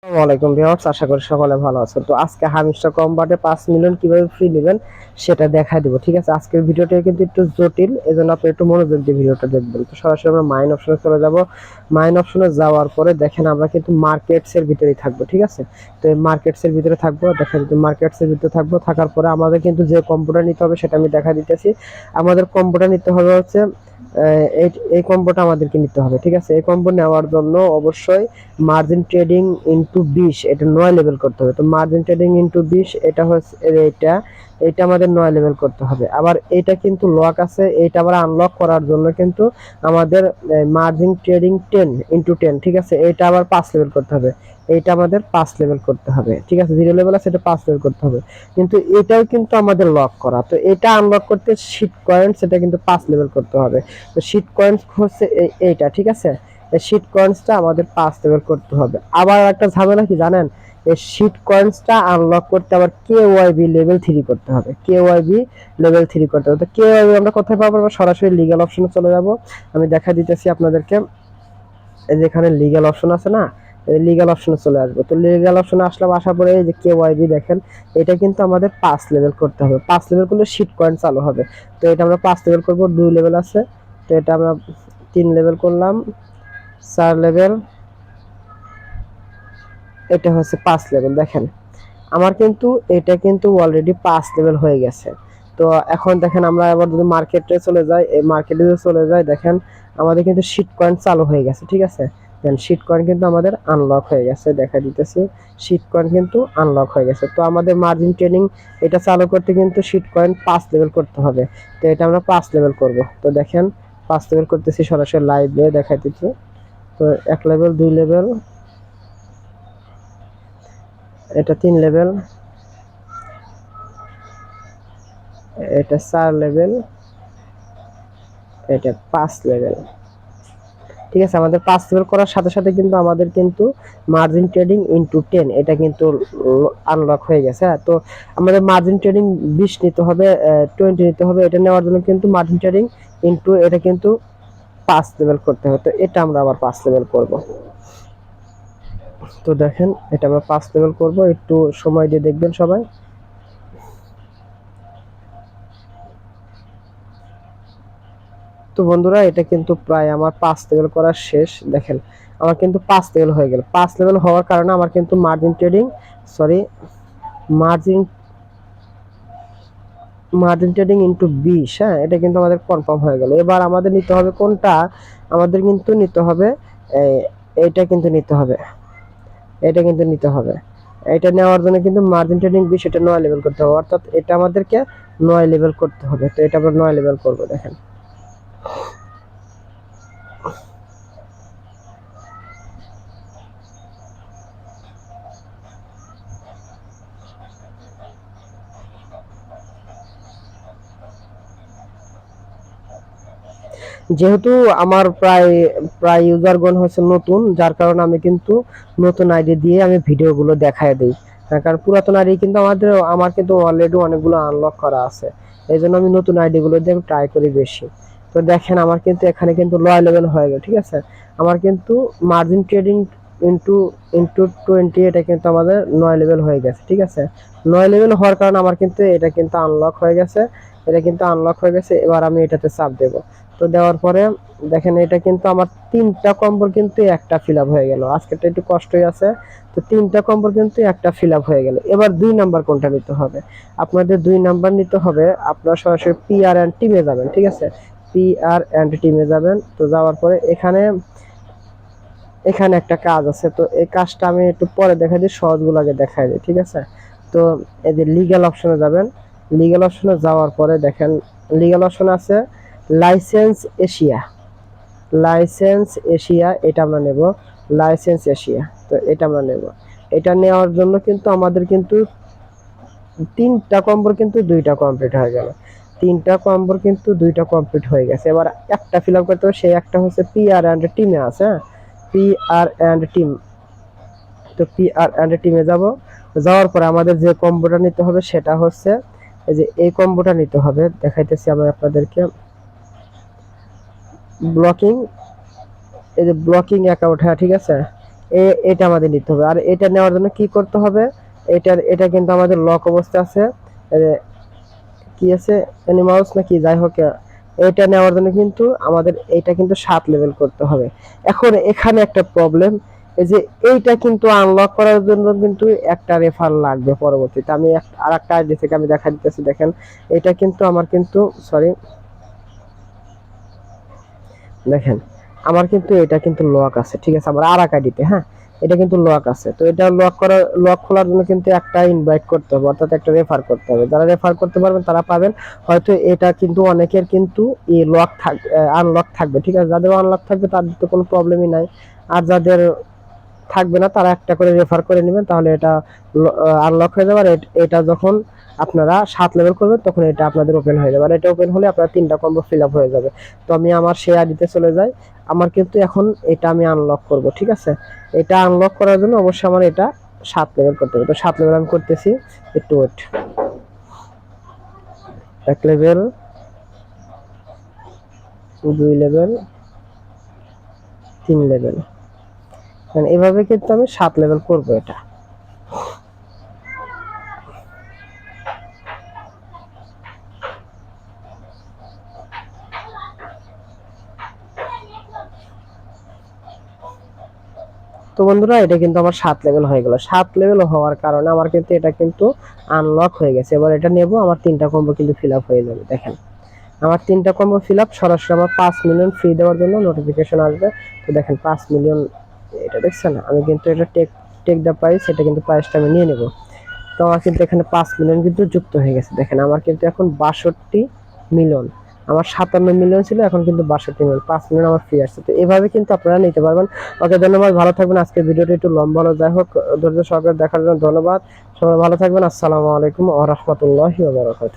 আসসালামু আলাইকুম ভিউয়ার্স, আশা করি সকলে ভালো আছেন। তো আজকে হামিস্টার কম্বাটে 5 মিলিয়ন কিভাবে ফ্রি নেবেন সেটা দেখায় দেব। ঠিক আছে, আজকের ভিডিওটা কিন্তু একটু জটিল, এজন্য আপনি একটু মনোযোগ দিয়ে ভিডিওটা দেখবেন। তো সরাসরি আমরা মাইন অপশনে চলে যাব। মাইন অপশনে যাওয়ার পরে দেখেন আমরা কিন্তু মার্কেটস এর ভিতরেই থাকবো। ঠিক আছে, তো এই মার্কেটস এর ভিতরে থাকবো। দেখেন যে মার্কেটস এর ভিতরে থাকবো, থাকার পরে আমাদের কিন্তু যে কম্বোটা নিতে হবে সেটা আমি দেখা দিতেছি। আমাদের কম্বোটা নিতে হবে হচ্ছে এই কম্বোটা আমাদেরকে নিতে হবে। ঠিক আছে, এই কম্বো নেওয়ার জন্য অবশ্যই মার্জিন ট্রেডিং ইনটু 20 এটা 9 লেভেল করতে হবে। তো মার্জিন ট্রেডিং ইনটু 20 এটা হচ্ছে এটা আমাদের 9 লেভেল করতে হবে। আবার এটা কিন্তু লক আছে, এটা আবার আনলক করার জন্য কিন্তু আমাদের মার্জিন ট্রেডিং 10 ইনটু 10, ঠিক আছে, এটা আবার 5 লেভেল করতে হবে। এইটা আমাদের 5 লেভেল করতে হবে। ঠিক আছে, 0 লেভেল আছে, এটা 5 লেভেল করতে হবে। কিন্তু এটাও কিন্তু আমাদের লক করা। তো এটা আনলক করতে শিট কয়েন সেটা কিন্তু 5 লেভেল করতে হবে। তো শিট কয়েন হচ্ছে এইটা। ঠিক আছে, এই শিট কয়েন্সটা আমাদের 5 লেভেল করতে হবে। আবার একটা ঝামেলা কি জানেন, এই শিট কয়েন্সটা আনলক করতে আবার কেওয়াইবি লেভেল 3 করতে হবে। কেওয়াইবি লেভেল 3 করতে হবে। তো কেওয়াইবি আমরা কোথায় পাবো? আমরা সরাসরি লিগ্যাল অপশনে চলে যাব। আমি দেখা দিতেছি আপনাদেরকে। এই যে এখানে লিগ্যাল অপশন আছে না, এই লিগ্যাল অপশনে চলে আসবো। তো লিগ্যাল অপশনে আসলাম, আসার পরে এই যে কেওয়াইবি দেখেন, এটা কিন্তু আমাদের 5 লেভেল করতে হবে। 5 লেভেল করলে শিট কয়েন চালু হবে। তো এটা আমরা 5 লেভেল করব। 2 লেভেল আছে, তো এটা আমরা 3 লেভেল করলাম। 4 লেভেল, এটা হচ্ছে 5 লেভেল। দেখেন আমার কিন্তু এটা কিন্তু অলরেডি 5 লেভেল হয়ে গেছে। তো এখন দেখেন আমরা আবার যদি মার্কেটে চলে যাই, এই মার্কেটে যদি চলে যাই দেখেন আমাদের কিন্তু শিট কয়েন চালু হয়ে গেছে। ঠিক আছে, দেন শিট কয়েন কিন্তু আমাদের আনলক হয়ে গেছে, দেখা দিতেছি শিট কয়েন কিন্তু আনলক হয়ে গেছে। তো আমাদের মার্জিন ট্রেডিং এটা চালু করতে কিন্তু শিট কয়েন 5 লেভেল করতে হবে। তো এটা আমরা 5 লেভেল করব। তো দেখেন 5 লেভেল করতেছি, সরাসরি লাইভে দেখাইতেছি। তো 1 লেভেল, 2 লেভেল, এটা 3 লেভেল, এটা 4 লেভেল, এটা 5 লেভেল। ঠিক আছে, আমাদের 5 লেভেল করার সাথে সাথে কিন্তু আমাদের কিন্তু মার্জিন ট্রেডিং ইনটু 10 এটা কিন্তু আনলক হয়ে গেছে। তো আমাদের মার্জিন ট্রেডিং 20 নিতে হবে, 20 নিতে হবে। এটা নেওয়ার জন্য কিন্তু মার্জিন ট্রেডিং ইনটু এটা কিন্তু 5 লেভেল করতে হবে। তো এটা আমরা আবার 5 লেভেল করব। তো দেখেন এটা আমরা 5 লেভেল করব, একটু সময় দিয়ে দেখবেন সবাই। তো বন্ধুরা এটা কিন্তু প্রায় আমার 5 লেভেল করা শেষ। দেখেন আমার কিন্তু 5 লেভেল হয়ে গেল। 5 লেভেল হওয়ার কারণে আমার কিন্তু margin trading, sorry, margin margin trading into 20, হ্যাঁ, এটা কিন্তু আমাদের কনফার্ম হয়ে গেল। এবার আমাদের নিতে হবে কোনটা? আমাদের কিন্তু নিতে হবে এইটা কিন্তু নিতে হবে, এটা কিন্তু নিতে হবে। এটা নেওয়ার জন্য কিন্তু মার্জিন ট্রেডিং 20 এটা 9 লেভেল করতে হবে, অর্থাৎ এটা আমাদেরকে 9 লেভেল করতে হবে। তো এটা আমরা 9 লেভেল করব। দেখেন যেহেতু আমার প্রায় প্রায় ইউজারগণ হচ্ছে নতুন, যার কারণে আমি কিন্তু নতুন আইডি দিয়ে আমি ভিডিওগুলো দেখায় দিই। কারণ পুরাতন আইডি কিন্তু আমার কিন্তু অলরেডি অনেকগুলো আনলক করা আছে, এই জন্য আমি নতুন আইডিগুলো দিয়ে আমি ট্রাই করি বেশি। তো দেখেন আমার কিন্তু এখানে কিন্তু লয় লেভেল হয়ে গেল। ঠিক আছে, আমার কিন্তু মার্জিন ট্রেডিং ইনটু ইনটু 20 এটা কিন্তু আমাদের 9 লেভেল হয়ে গেছে। ঠিক আছে, 9 লেভেল হওয়ার কারণে আমার কিন্তু এটা কিন্তু আনলক হয়ে গেছে। এটা কিন্তু আনলক হয়ে গেছে। এবার আমি এটাতে চাপ দেব। তো দেওয়ার পরে দেখেন এটা কিন্তু আমার 3টা কম্বো কিন্তু একটা ফিল আপ হয়ে গেল। আজকেটা একটু কষ্টই আছে। তো 3টা কম্বো কিন্তু একটা ফিল আপ হয়ে গেল। এবার 2 নাম্বার কোনটা নিতে হবে? আপনাদের 2 নাম্বার নিতে হবে, আপনারা সরাসরি পিআর এন্ড টিমে যাবেন। ঠিক আছে, পিআর এন্ড টিমে যাবেন। তো যাওয়ার পরে এখানে এখানে একটা কাজ আছে। তো এই কাজটা আমি একটু পরে দেখাই দিই, সহজগুলো আগে দেখাই দিই। ঠিক আছে, তো এই যে লিগ্যাল অপশনে যাবেন। লিগ্যাল অপশনে যাওয়ার পরে দেখেন লিগ্যাল অপশন আছে লাইসেন্স এশিয়া। লাইসেন্স এশিয়া এটা আমরা নেব। লাইসেন্স এশিয়া, তো এটা আমরা নেব। এটা নেওয়ার জন্য কিন্তু আমাদের কিন্তু 3টা কম্বোর কিন্তু 2টা কমপ্লিট হয়ে গেল। 3টা কম্বোর কিন্তু 2টা কমপ্লিট হয়ে গেছে। এবার একটা ফিল আপ করতে হবে, সেই একটা হচ্ছে পিআর এন্ড টিমে আছে। হ্যাঁ, পিআর এন্ড টিম। তো পিআর এন্ড টিমে যাব। যাওয়ার পরে আমাদের যে কম্বোটা নিতে হবে সেটা হচ্ছে এই যে এই কম্বোটা নিতে হবে। দেখাইতেছি আমি আপনাদেরকে। ব্লকিং, এই যে ব্লকিং অ্যাকাউন্ট, হ্যাঁ ঠিক আছে, এটা আমাদের নিতে হবে। আর এটা নেওয়ার জন্য কি করতে হবে, এটা কিন্তু আমাদের লক অবস্থা আছে, কি আছে অ্যানিমাউস নাকি যাই হোক, এটা নেওয়ার জন্য কিন্তু আমাদের এটা কিন্তু 7 লেভেল করতে হবে। এখন এখানে একটা প্রবলেম, এই যে এইটা কিন্তু আনলক করার জন্য কিন্তু একটা রেফার লাগবে পরবর্তীতে। আমি আর একটা আইডি থেকে আমি দেখা দিতেছি, দেখেন এটা কিন্তু আমার কিন্তু সরি দেখেন আমার কিন্তু এটা কিন্তু লক আছে, ঠিক আছে, আমার আর এক আইডিতে, হ্যাঁ এটা কিন্তু লক আছে। তো এটা লক খোলার জন্য কিন্তু একটা ইনভাইট করতে হবে, অর্থাৎ একটা রেফার করতে হবে। যারা রেফার করতে পারবেন তারা পাবেন। হয়তো এটা কিন্তু অনেকের কিন্তু লক আনলক থাকবে, ঠিক আছে, যাদের আনলক থাকবে তাদের তো কোনো প্রবলেমই নাই। আর যাদের থাকবে না তারা একটা করে রেফার করে নেবেন, তাহলে এটা আনলক হয়ে যাবে। আর এটা যখন আপনারা 7 লেভেল করবেন তখন এটা আপনাদের ওপেন হয়ে যাবে। আর এটা ওপেন হলে আপনার 3টা কম্বো ফিল আপ হয়ে যাবে। তো আমি আমার সেই আইডিতে চলে যাই। আমার কিন্তু এখন এটা আমি আনলক করব, ঠিক আছে। এটা আনলক করার জন্য অবশ্যই আমার এটা 7 লেভেল করতে হবে। তো 7 লেভেল আমি করতেছি, একটু ওয়েট। 1 লেভেল, 2 লেভেল, 3 লেভেল, এভাবে কিন্তু আমি 7 লেভেল করব এটা। তো বন্ধুরা এটা কিন্তু আমার 7 লেভেল হয়ে গেল। 7 লেভেল হওয়ার কারণে আমার কিন্তু এটা কিন্তু আনলক হয়ে গেছে। এবার এটা নেব, আমার 3টা কম্বো কিন্তু ফিল আপ হয়ে যাবে। দেখেন আমার 3টা কম্বো ফিল আপ, সরাসরি আমার 5 মিলিয়ন ফ্রি দেওয়ার জন্য নোটিফিকেশন আসবে। তো দেখেন 5 মিলিয়ন, এটা দেখছেন, আমি কিন্তু এটা টেক দ্য প্রাইস, এটা কিন্তু প্রাইসটা আমি নিয়ে নেব। তো আমার কিন্তু এখানে 5 মিলিয়ন কিন্তু যুক্ত হয়ে গেছে। দেখেন আমার কিন্তু এখন 62 মিলিয়ন, আমার 57 মিলিয়ন ছিল, এখন কিন্তু 62 মিলিয়ন, 5 মিলিয়ন আমার ফ্রি আসছে। তো এভাবে কিন্তু আপনারা নিতে পারবেন। ওকে ধন্যবাদ, ভালো থাকবেন। আজকের ভিডিওটা একটু লম্বা হলো, যাই হোক ধৈর্য সহকারে দেখার জন্য ধন্যবাদ। সবাই ভালো থাকবেন। আসসালামু আলাইকুম ওয়া রাহমাতুল্লাহি ওয়া বারাকাতুহু।